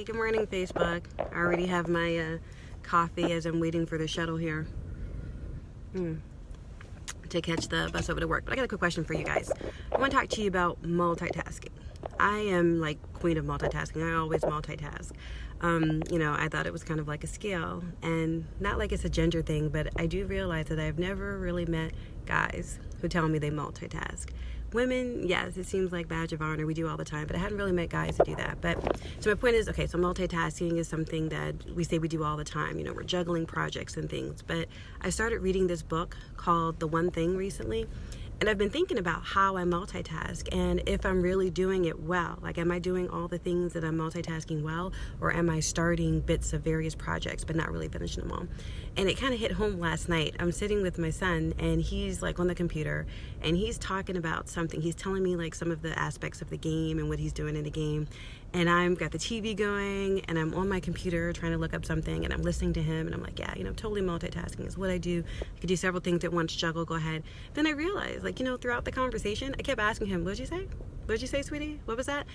Hey, good morning, Facebook. I already have my coffee as I'm waiting for the shuttle here to catch the bus over to work. But I got a quick question for you guys. I want to talk to you about multitasking. I am like queen of multitasking. I always multitask. I thought it was kind of like a skill, and not like it's a gender thing, but I do realize that I've never really met guys who tell me they multitask. Women, yes, it seems like badge of honor. We do all the time, but I hadn't really met guys who do that. But so my point is, okay, so multitasking is something that we say we do all the time. We're juggling projects and things. But I started reading this book called The One Thing recently, and I've been thinking about how I multitask and if I'm really doing it well. Like, am I doing all the things that I'm multitasking well, or am I starting bits of various projects but not really finishing them all? And it kind of hit home last night. I'm sitting with my son, and he's like on the computer, and he's talking about something. He's telling me like some of the aspects of the game and what he's doing in the game. And I've got the TV going, and I'm on my computer trying to look up something, and I'm listening to him, and I'm like, yeah, totally multitasking is what I do. I could do several things at once, juggle, go ahead. Then I realized, throughout the conversation, I kept asking him, what'd you say? What'd you say, sweetie? What was that?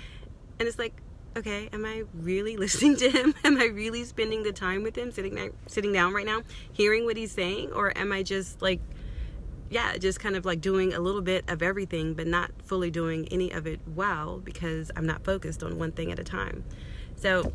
And it's like, okay, am I really listening to him? Am I really spending the time with him, sitting down right now, hearing what he's saying? Or am I just just kind of like doing a little bit of everything, but not fully doing any of it well because I'm not focused on one thing at a time? So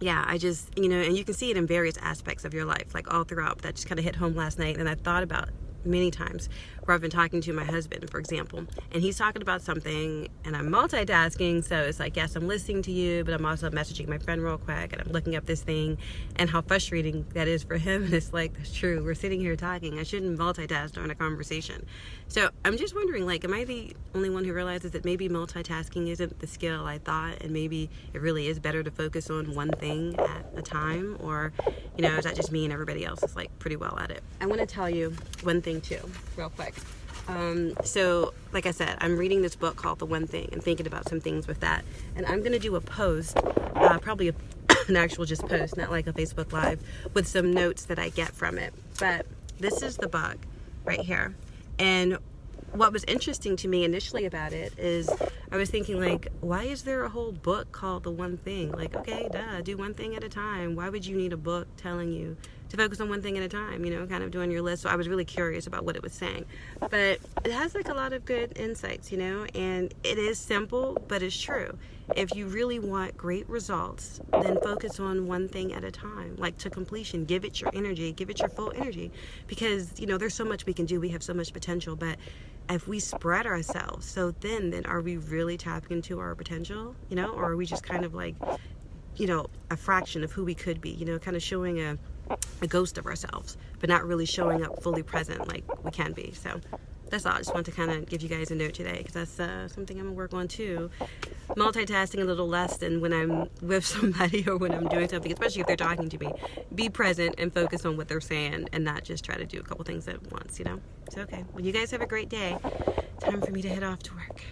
yeah, I just, and you can see it in various aspects of your life, like all throughout. That just kind of hit home last night, and I thought about many times where I've been talking to my husband, for example, and he's talking about something and I'm multitasking. So it's like, yes, I'm listening to you, but I'm also messaging my friend real quick, and I'm looking up this thing, and how frustrating that is for him. And it's like, that's true. We're sitting here talking. I shouldn't multitask during a conversation. So I'm just wondering, am I the only one who realizes that maybe multitasking isn't the skill I thought, and maybe it really is better to focus on one thing at a time? Or, is that just me and everybody else is pretty well at it? I want to tell you one thing too, real quick. So like I said, I'm reading this book called The One Thing and thinking about some things with that. And I'm going to do a post, probably an actual just post, not like a Facebook Live, with some notes that I get from it. But this is the book right here. And what was interesting to me initially about it is I was thinking, why is there a whole book called The One Thing? Okay, duh, do one thing at a time. Why would you need a book telling you to focus on one thing at a time, kind of doing your list? So I was really curious about what it was saying. But it has a lot of good insights, and it is simple, but it's true. If you really want great results, then focus on one thing at a time, to completion. Give it your energy, give it your full energy, because, there's so much we can do. We have so much potential, but if we spread ourselves so thin, then are we really tapping into our potential, or are we just kind of a fraction of who we could be, kind of showing a ghost of ourselves, but not really showing up fully present like we can be? So that's all. I just want to kind of give you guys a note today, because that's something I'm gonna work on too. Multitasking a little less than when I'm with somebody or when I'm doing something, especially if they're talking to me. Be present and focus on what they're saying, and not just try to do a couple things at once, So okay, well, you guys have a great day. Time for me to head off to work.